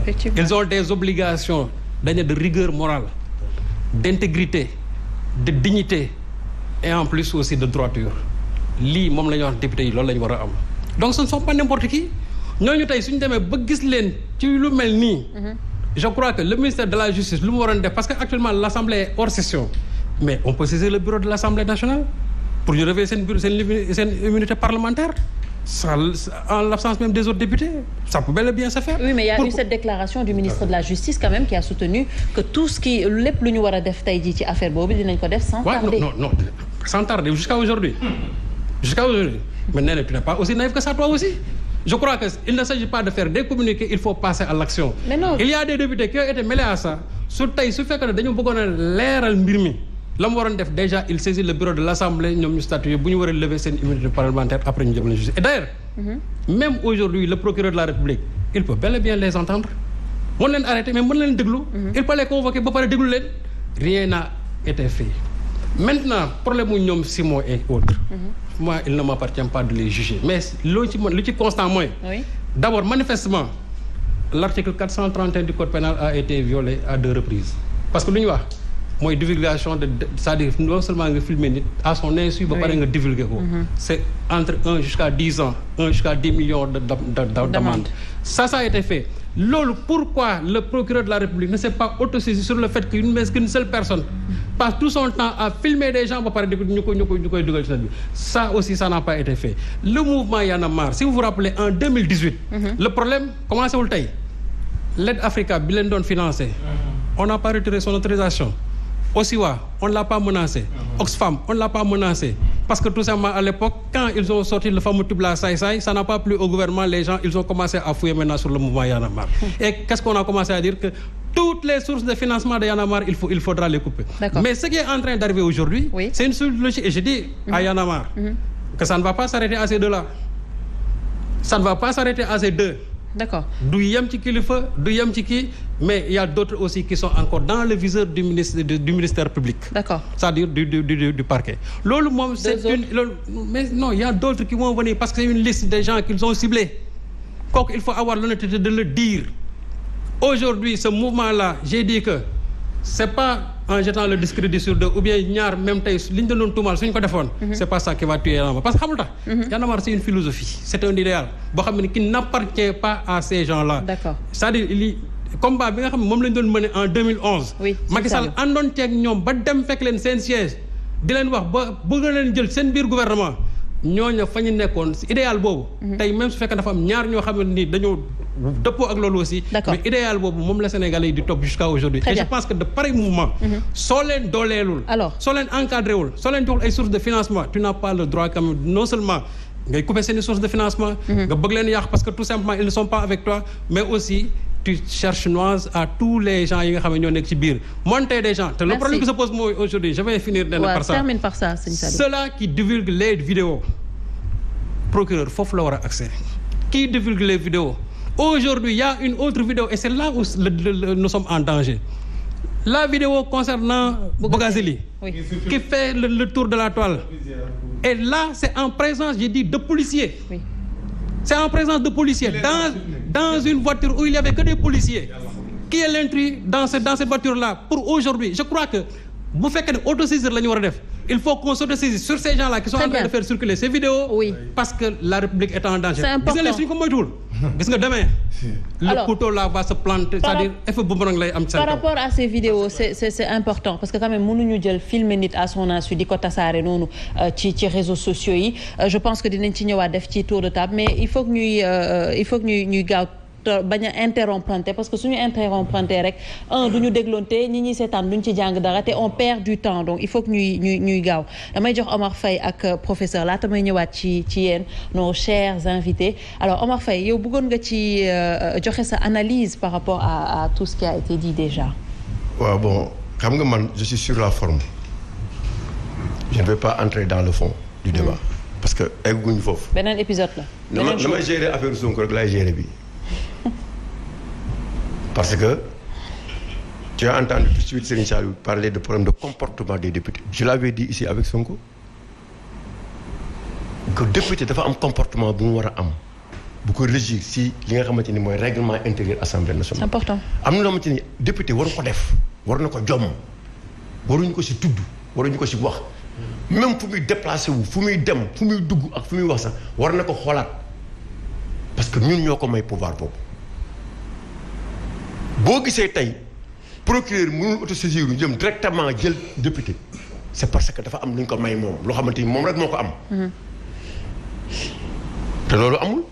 Effectivement. Ils ont des obligations de rigueur morale, d'intégrité, de dignité et en plus aussi de droiture. Lii moom la ñuy wax député yi loolu la ñu war a am donc ce ne sont pas n'importe qui ñooñu tey suñu demee ba gis leen ci lu mel nii. Je crois que le ministère de la justice lu mu waroon def parce que actuellement l'Assemblée est hors session mais on peut saisir le bureau de l'Assemblée nationale pour ñu réveiller seen immunité parlementaire. En l'absence même des autres députés, ça peut bel et bien se faire. Oui, mais il y a eu cette déclaration du ministre de la Justice quand même qui a soutenu que tout ce qui lépp lu ñu war a def tey jii ci affaire boobu dinañ ko def sans tarder. Non, sans tarder jusqu'à aujourd'hui. Mais nee na tu n'es pas aussi naïf que ça toi aussi. Je crois que il ne s'agit pas de faire des communiqués, il faut passer à l'action. Mais non. Il y a des députés qui ont été mêlés à ça. Su fekkee ne dañu bëggoon a leeral mbir mi. La mu waroon def déjà il saisit le bureau de l'Assemblée ñoom ñu statuer bu ñu war a lever seen immunité parlementaire après ñu jëm la justice et d'ailleurs même aujourd'hui le procureur de la République il peut bel et bien les entendre mën leen arrêter mais mën leen déglu il peut les convoquer ba pare déglu leen rien n'a été fait maintenant problème mu ñoom Simon et autres moi il ne m'appartient pas de les juger mais lu ci constant mooy d'abord manifestement l'article 431 du code pénal a été violé à 2 reprises parce que lu ñu wax mooy divulgation c'est-à-dire non seulement nga filmer nit à son insu ba pare nga divulguer ko c'est entre 1 jusqu'à 10 ans 1 jusqu'à 10 millions d'amende ça a été fait loolu pourquoi le procureur de la République ne s'est pas autosaisi sur le fait qu'une seule personne passe tout son temps à filmer des gens ba pare ñu koy dugal ci net bi ça aussi ça n'a pas été fait le mouvement Y en a marre si vous vous rappelez en 2018 le problème commencé wul tey l'aide Africa bi leen doon financé on n'a pas retiré son autorisation Osiwa, on ne l'a pas menacé. Oxfam, on ne l'a pas menacé. Parce que tout simplement, à l'époque, quand ils ont sorti le fameux tube là, ça n'a pas plu au gouvernement. Les gens, ils ont commencé à fouiller maintenant sur le mouvement Y en a marre. Et qu'est-ce qu'on a commencé à dire? Que toutes les sources de financement de Y en a marre, il faudra les couper. Mais ce qui est en train d'arriver aujourd'hui, c'est une seule logique. Et je dis à Y en a marre que ça ne va pas s'arrêter à ces deux-là. Ça ne va pas s'arrêter à ces deux. D'accord. Du yem ci kilifa, du yem ci kii, mais il y a d'autres aussi qui sont encore dans le viseur du ministère public. D'accord. C'est-à-dire du parquet. Loolu moom c'est mais non, il y a d'autres qui vont venir parce que c'est une liste des gens qu'ils ont ciblés. Kooku il faut avoir l'honnêteté de le dire. Aujourd'hui, ce mouvement-là, j'ai dit que c'est pas en jetant le discrédit sur deux ou bien ñaar même tey li ñu doon tuumal suñ ko defoon c'est pas ça qui va tuer Y'en a marre parce que xamul tax Y'en a marre c'est une philosophie c'est un idéal boo xam ne qui n'appartient pas à ces gens-là. D'accord. C'est-à-dire combat bi nga xam ne moom lañ doon mener en 2011 Macky Sall àndoon ceeg ñoom ba dem fekk leen seen siège di leen wax ba bëgg leen jël seen biir gouvernement ñooñu fa ñu nekkoon idéal boobu tey même su fekkee dafa am ñaar ñoo xam ne ni dañoo dëppoo ak loolu aussi mais idéal boobu moom la Sénégalais yi di topp jusqu'à aujourd'hui et je pense que de pareils mouvements soo leen dooleelul soo leen encadré wul soo leen joxul ay sources de financement tu n'as pas le droit quand même non seulement ngay couper seeni sources de financement nga bëgg leen yàq parce que tout simplement ils ne sont pas avec toi mais aussi tu cherches noise à tous les gens yi nga xam ne ñoo nekk ci biir monter des gens te le problème qui se pose mooy aujourd'hui je vais finir par ça termine par ça sëñ Saliou ceux-là qui divulguent les vidéos procureur foofu la war a accès qui divulgue les vidéos aujourd'hui il y a une autre vidéo et c'est là où nous sommes en danger la vidéo concernant Bogazeli qui fait le tour de la toile et là c'est en présence j'ai dit de policiers c'est en présence de policiers dans une voiture où il y avait que des policiers qui est l'intrus dans cette voiture-là pour aujourd'hui je crois que bu fekkee ne autosaisir la ñu war a def il faut qu'on s'autosaisisse sur ces gens-là qui sont en train de faire circuler ces vidéos parce que la République est en danger. C'est important. gis nga suñu ko moytuwul gis nga demain le couteau là va se planter c'est-à-dire effet boomerang lay am ci par rapport à ces vidéos c'est important parce que quand même mënuñu jël filmer nit à son insu di ko tasaare noonu ci réseaux sociaux yi je pense que dinañ ci ñëwaat def ci tour de table mais il faut que ñuy gaaw bañ a interrompre parce que suñu interrompre rek duñu dégloonte ñi seetaan duñ ci jàng dara te on perd du temps donc il faut que ñuy gaaw damay jox Omar Faye ak professeur laata may ñëwaat ci yéen nos chers invités alors Omar Faye yow bëggoon nga ci joxe sa analyse par rapport à tout ce qui a été dit déjà. waaw bon xam nga man je suis sur la forme je ne vais pas entrer dans le fond du débat parce que egguñu foofu. beneen épisode la. dama gérer affaire Sonko rek laay gérer bi. Parce que tu as entendu tout de suite Serigne Saliou parler de problème de comportement des députés. Je l'avais dit ici avec Sonko que député dafa am comportement bu mu war a am bu ko régir si li nga xamante ni mooy règlement intérieur assemblée nationale. C'est important. am na loo xamante ni député waru ko def war na ko jomm waruñu ko si tudd waruñu ko si wax même fu muy déplacé wu fu muy dem fu muy dugg ak fu muy wax sax war na ko xoolaat parce que ñun ñoo ko may pouvoir boobu boo gisee tey procureur mënul autosaisir ñu jëm directement jël député c'est parce que dafa am lu ñu ko may moom loo xamante ni moom rek moo ko am. te loolu amul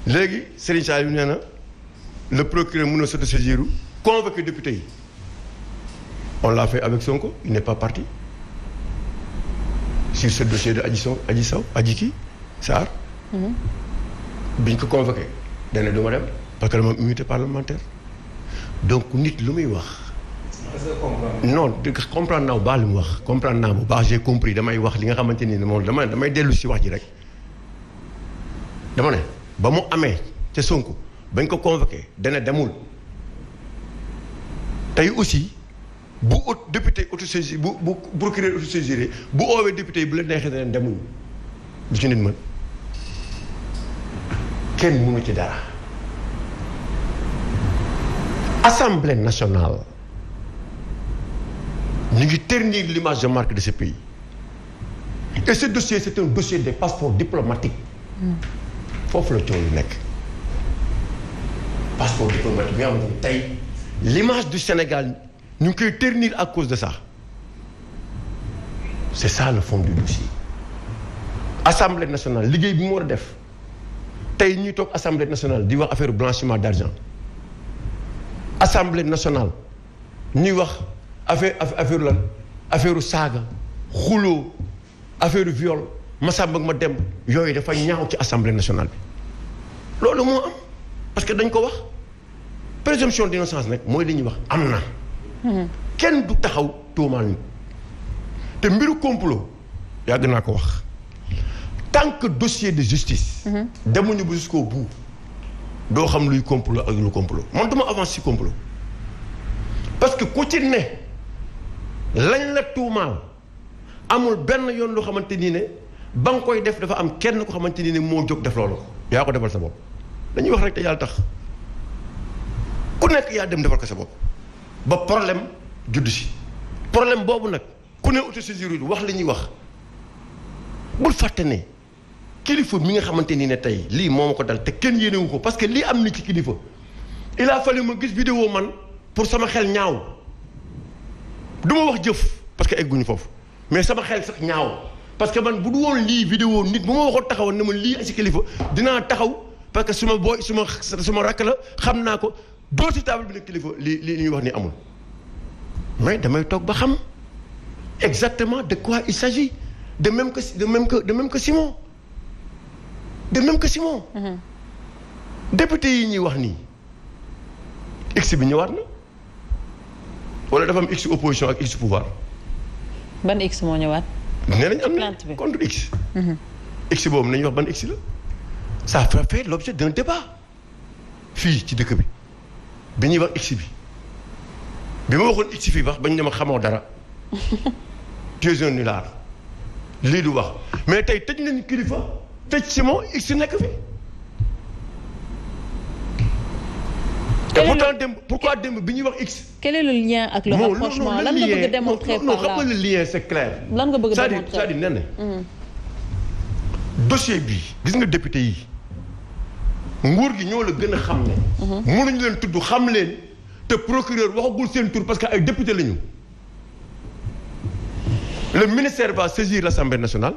léegi Serigne Saliou nee na le procureur mën na s'autosaisir convoquer député yi on l'a fait avec Sonko il n'est pas parti sur ce dossier de Adji Sarr. biñ ko convoqué dana du ma dem parce que dama am immunité parlementaire donc nit lu muy wax. non comprendre naa bu baax li mu wax comprendre naa bu baax j'ai compris damay wax li nga xamante ni moom damay dellu si wax ji rek dama ne ba mu amee ca Sonko bañ ko convoqué dana demul tey aussi bu député autosaisir bu procureur autosaisir bu oowee député yi bu la neexee dana demuñu lu ci nit mën kenn mënu ci dara Assemblée nationale ñu ngi ternir l'image de marque de ce pays et ce dossier c'est un dossier des passeports diplomatiques foofu la coow lu nekk passeport diplomatique bi nga xamante ni tey l'image du Sénégal ñu ngi koy ternir à cause de ça c'est ça le fond du dossier Assemblée nationale liggéey bi mu war a def tey ñuy toog Assemblée nationale di wax affaire blanchiment d'argent Assemblée nationale ñuy wax affaire lan affaire saaga xuloo affaire viol Massamba ak ma dem yooyu dafa ñaaw ci Assemblée nationale bi loolu moo am parce que dañ ko wax présomption d'innocence nag mooy li ñuy wax am na kenn du taxaw tuumaal nit te mbiru complot yàgg naa ko wax tant que dossier de justice demuñu ba jusqu'au bout doo xam luy complot ak lu complot man duma avance ci complot parce que ku ci ne lañ la tuumaal amul benn yoon loo xamante nii ne ba nga koy def dafa am kenn ko xamante nii ne moo jóg def loolu yaa ko defal sa bopp dañuy wax rek te yàlla tax ku nekk yaa dem defal ko sa bopp ba problème judd si problème boobu nag ku ne autosaisir wax li ñuy wax bul fàtte ne kilifa mi nga xamante nii ne tey lii moo ma ko dal te kenn yéenewu ko parce que lii am ni ci kilifa il a fallu ma gis vidéo man pour sama xel ñaaw du ma wax jëf parce que egguñu foofu mais sama xel sax ñaaw parce que man bu du woon lii vidéo nit bu ma waxoon taxawoon ne ma lii ci kilifa dinaa taxaw parce que suma booy suma rakk la xam naa ko doo ci table bi ne kilifa lii ñuy wax ni amul mais damay toog ba xam exactement de quoi il s'agit de même que Simon de même que Simon député yi ñuy wax nii x bi ñëwaat na wala dafa am x opposition ak x pouvoir ban x moo ñëwaat nee nañ am na contre x x boobu nañu wax ban x la ça fait l'objet d'un débat fii ci dëkk bi ñuy wax x bi ma waxoon x fii wax bañ ne ma xamoo dara tu es un nulard lii du wax mais tey tëj nañu kilifa tëj Simon x nekk fi et pourtant démb pourquoi démb bi ñuy wax x. quel est le lien ak le rapprochement lan nga bëgg a démontrer par là non xam nga le lien c'est clair. lan nga bëgg a démontrer c'est-à-dire nee na dossier bi gis nga député yi nguur gi ñoo la gën a xam ne. mënuñu leen tudd xam leen te procureur waxagul seen tur parce que ay député lañu. Le ministère va saisir l'Assemblée nationale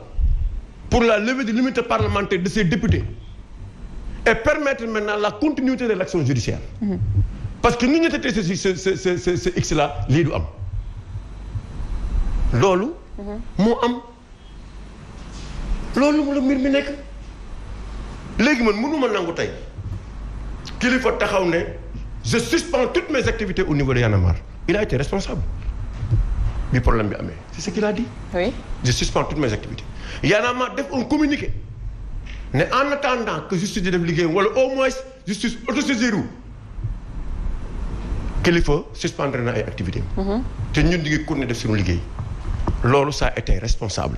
pour la levée de l'immunité parlementaire de ces députés et permettre maintenant la continuité de l'action judiciaire. Parce que ni ñu traité ce x là lii du am loolu moo am loolu la mbir mi nekk léegi man mënuma nangu tey kilifa taxaw ne je suspends toutes mes activités au niveau de Y'en a marre. Il a été responsable bi problème bi amee c'est ce qu'il a dit. Oui. Je suspends toutes mes activités. Y'en a marre def un communiqué ne en attendant que justice di def liggéeyam wala au moins justice autosaisir kilifa suspendre na ay activités te ñun di ngi continuer def suñu liggéey loolu ça a été responsable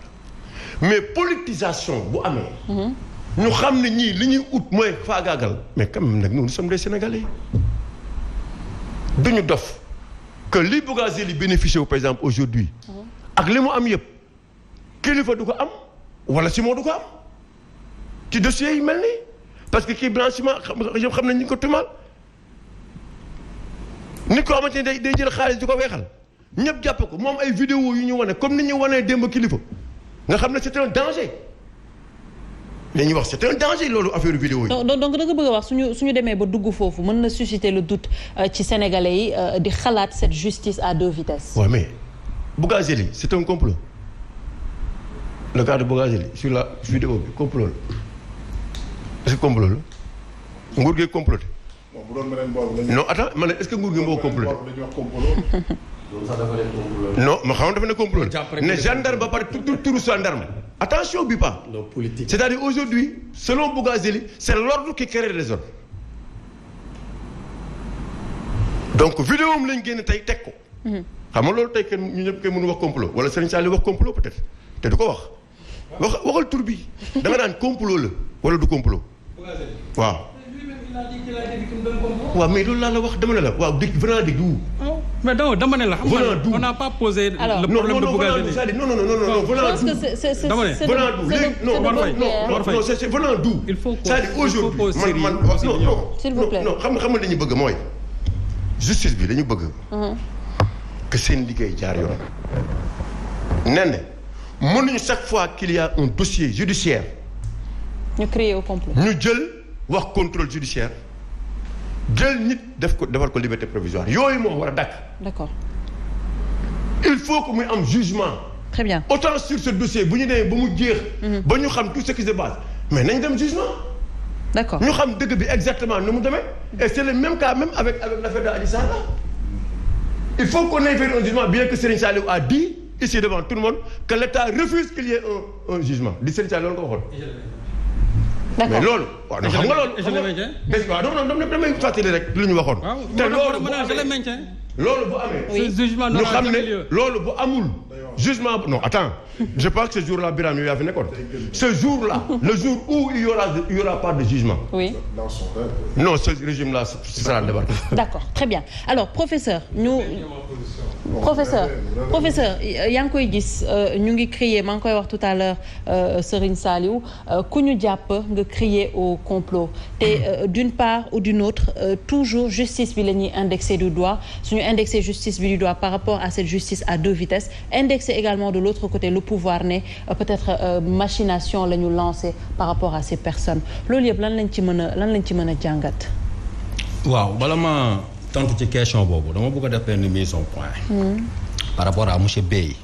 mais politisation bu amee ñu xam ne ñii li ñuy ut mooy faagaagal mais quand même nag nous sommes des Sénégalais duñu dof que li Bougazelli bénéficié par exemple aujourd'hui ak li mu am yëpp kilifa du ko am wala Simon du ko am ci dossiers yi mel nii parce que kii blanchiment xam nañ ñu ko tumal nit ko xamante ne day jël xaalis di ko weexal ñëpp jàpp ko moom ay vidéo yu ñu wane comme ni ñu wanee démb kilifa nga xam ne c'est un danger dañuy wax c'est un danger loolu affaire vidéo yi. donc da nga bëgg a wax suñu demee ba dugg foofu mën na susciter le doute ci sénégalais yi di xalaat cette justice à deux vitesses. waaw mais Bougazelli c'est un complot le cas de Bougazelli sur la vidéo bi complot la est-ce que complot la nguur gi comploté. bu doon beneen boobu non attends ma ne est-ce que nguur gi moo comploté. non ma xam dafa ne complot ne gendarme ba pare turu gendarme attention bi pas politique c'est-à-dire aujourd'hui selon Bougazelli c'est l'ordre qui crée les ordres donc vidéo am lañ génn tey teg ko xam nga loolu tey kenn ñu ñëpp kenn mënu wax complot wala Serigne Saliou wax complot peut-être te du ko waxal tur bi da nga naan complot la wala du complot waaw waaw mais loolu laa la wax dama ne la waaw dégg venant de d'où. mais dama ne la xam nga on n'a pas posé le problème de Bougazelli. non venant d'où. C'est venant d'où. il faut c'est-à-dire aujourd'hui man s'il vous plaît non xam nga dañu bëgg mooy justice bi dañu bëgg. que seen liggéey jaar yoon. nee na mënuñu chaque fois qu'il y a un dossier judiciaire. ñu créer au complot. ñu jël. wax contrôle judiciaire jël nit defal ko liberté provisoire yooyu moo war a dakk. D'accord. il faut que muy am jugement. Très bien. autant sur ce dossier bu ñu demee ba mu jeex. ba ñu xam tout ce qui se passe mais nañ dem jugement. D'accord. ñu xam dëgg bi exactement nu mu demee. et c'est le même cas même avec l'affaire de Adji Sarr là. il faut qu'on ait fait un jugement bien que Serigne Saliou a dit ici devant tout le monde que l'État refuse qu'il y ait un jugement di Serigne Saliou loolu nga waxoon. D'accord mais loolu. waaw non xam nga loolu. waaw non damay fàttali rek lu ñu waxoon. te loolu bu amee loolu bu amee. ñu xam ne loolu bu amul. jugement non attends je pense que ce jour-là Birame yow yaa fi nekkoon. ce jour-là le jour où il y aura pas de jugement. oui. non ce régime-là ce sera le débat. D'accord très bien alors professeur yaa ngi koy gis ñu ngi crier maa ngi koy wax tout à l'heure Serigne Saliou ku ñu jàpp nga crier au complot te d'une part ou d'une autre toujours justice bi la ñuy indexer du doigt suñu indexer justice bi du doigt par rapport à cette justice à deux vitesses indexer également de l'autre côté le pouvoir ne peut-être machination la ñu lancé par rapport à ces personnes loolu yëpp lan lañ ci mën a jàngat. waaw bala ma tontu ci question boobu dama bëgg a def benn mise au point. par rapport à monsieur Bey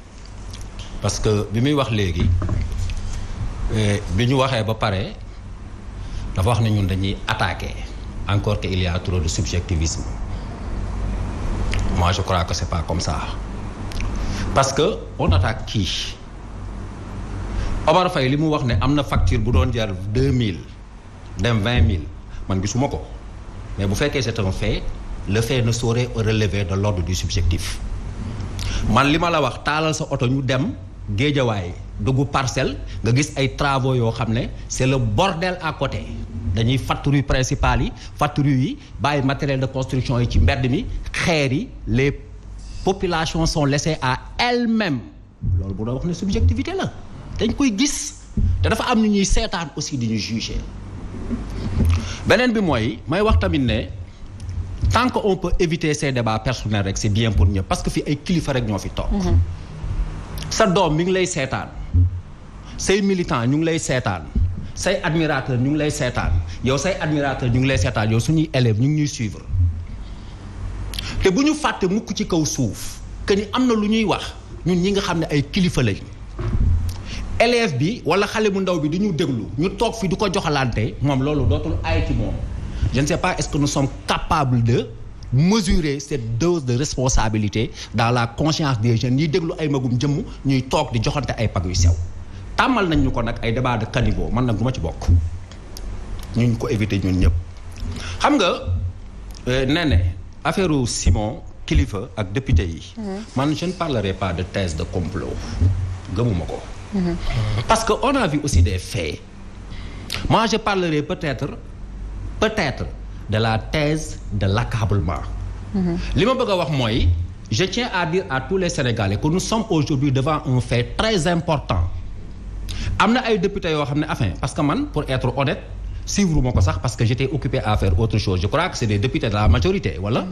parce que bi muy wax léegi bi ñu waxee ba pare dafa wax ne ñun dañuy attaquer encore que il y a trop de subjectivisme moi je crois que c'est pas comme ça parce que on attaque qui Omar Faye li mu wax ne am na facture bu doon jar 2000 dem 20000 man gisuma ko mais bu fekkee c'est un fait le fait ne saurait relever de l'ordre du subjectif man li ma la wax taalal sa oto ñu dem Géejawaay dugg Parcelles nga gis ay travaux yoo xam ne c'est le bordel à côté dañuy fatt rue principale yi fatt rue yi bàyyi matériel de construction yi ci mbedd mi xeer yi les populations sont laissées à elles-mêmes loolu bu doon wax ne subjectivité la dañ koy gis te dafa am ñu ñuy seetaan aussi di ñu juger beneen bi mooy may wax tamit ne tant que on peut éviter ces débats personnels rek c'est bien pour ñëpp parce que fi ay kilifa rek ñoo fi toog. sa doom mi ngi lay seetaan say militants ñu ngi lay seetaan say admirateurs ñu ngi lay seetaan yow say admirateurs ñu ngi lay seetaan yow suñuy élèves ñu ngi ñuy suivre te bu ñu fàtte mukk ci kaw suuf que ni am na lu ñuy wax ñun ñi nga xam ne ay kilifa lañ élève bi wala xale bu ndaw bi di ñu déglu ñu toog fi di ko joxalante moom loolu dootul ay ci moom. Je ne sais pas est-ce que nous sommes capables de mesurer cette dose de responsabilité dans la conscience des jeunes ñiy déglu ay magum jëmm ñuy toog di joxante ay pag yu sew tàmmal nañ ñu ko nag ay débat de caniveau man nag du ma ci bokk ñu ko éviter ñun ñëpp xam nga nee ne affaire Simon Kilifeu ak député yi man je ne parlerai pas de thèse de complot gëmuma ko parce que on a vu aussi des faits moi je parlerai peut-être de la thèse de l'accablement. li ma bëgg a wax mooy je tiens à dire à tous les Sénégalais que nous sommes aujourd'hui devant un fait très important. am na ay députés yoo xam ne enfin parce que man pour être honnête suivre ma ko sax parce que j'étais occupé à faire autre chose je crois que c'est des députés de la majorité wala.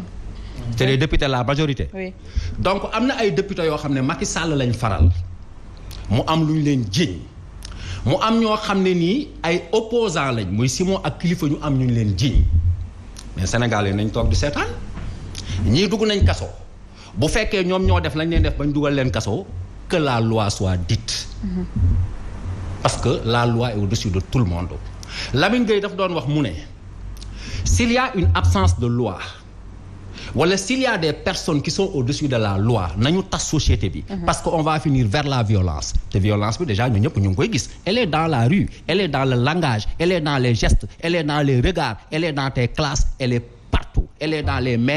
c'est des députés de la majorité. Oui. donc am na ay députés yoo xam ne Macky Sall lañ faral mu am lu ñu leen jiiñ mu am ñoo xam ne nii ay opposants lañ muy Simon ak Kilifeu ñu am ñu leen jiiñ mais Sénégal yi nañ toog di seetaan ñii dugg nañ kaso bu fekkee ñoom ñoo def lañ leen def bañ dugal leen kaso que la loi soit dite. parce que la loi est au-dessus de tout le monde. Lamine Gueye daf doon wax mu ne s'il y a une absence de loi wala s'il y a des personnes qui sont au-dessus de la loi nañu tas société bi. parce que on va finir vers la violence. te violence bi déjà ñu ñëpp ñu ngi koy gis. elle est dans la rue elle est dans le langage elle est dans les gestes elle est dans les regards elle est dans tes classes elle est partout elle est dans les mains.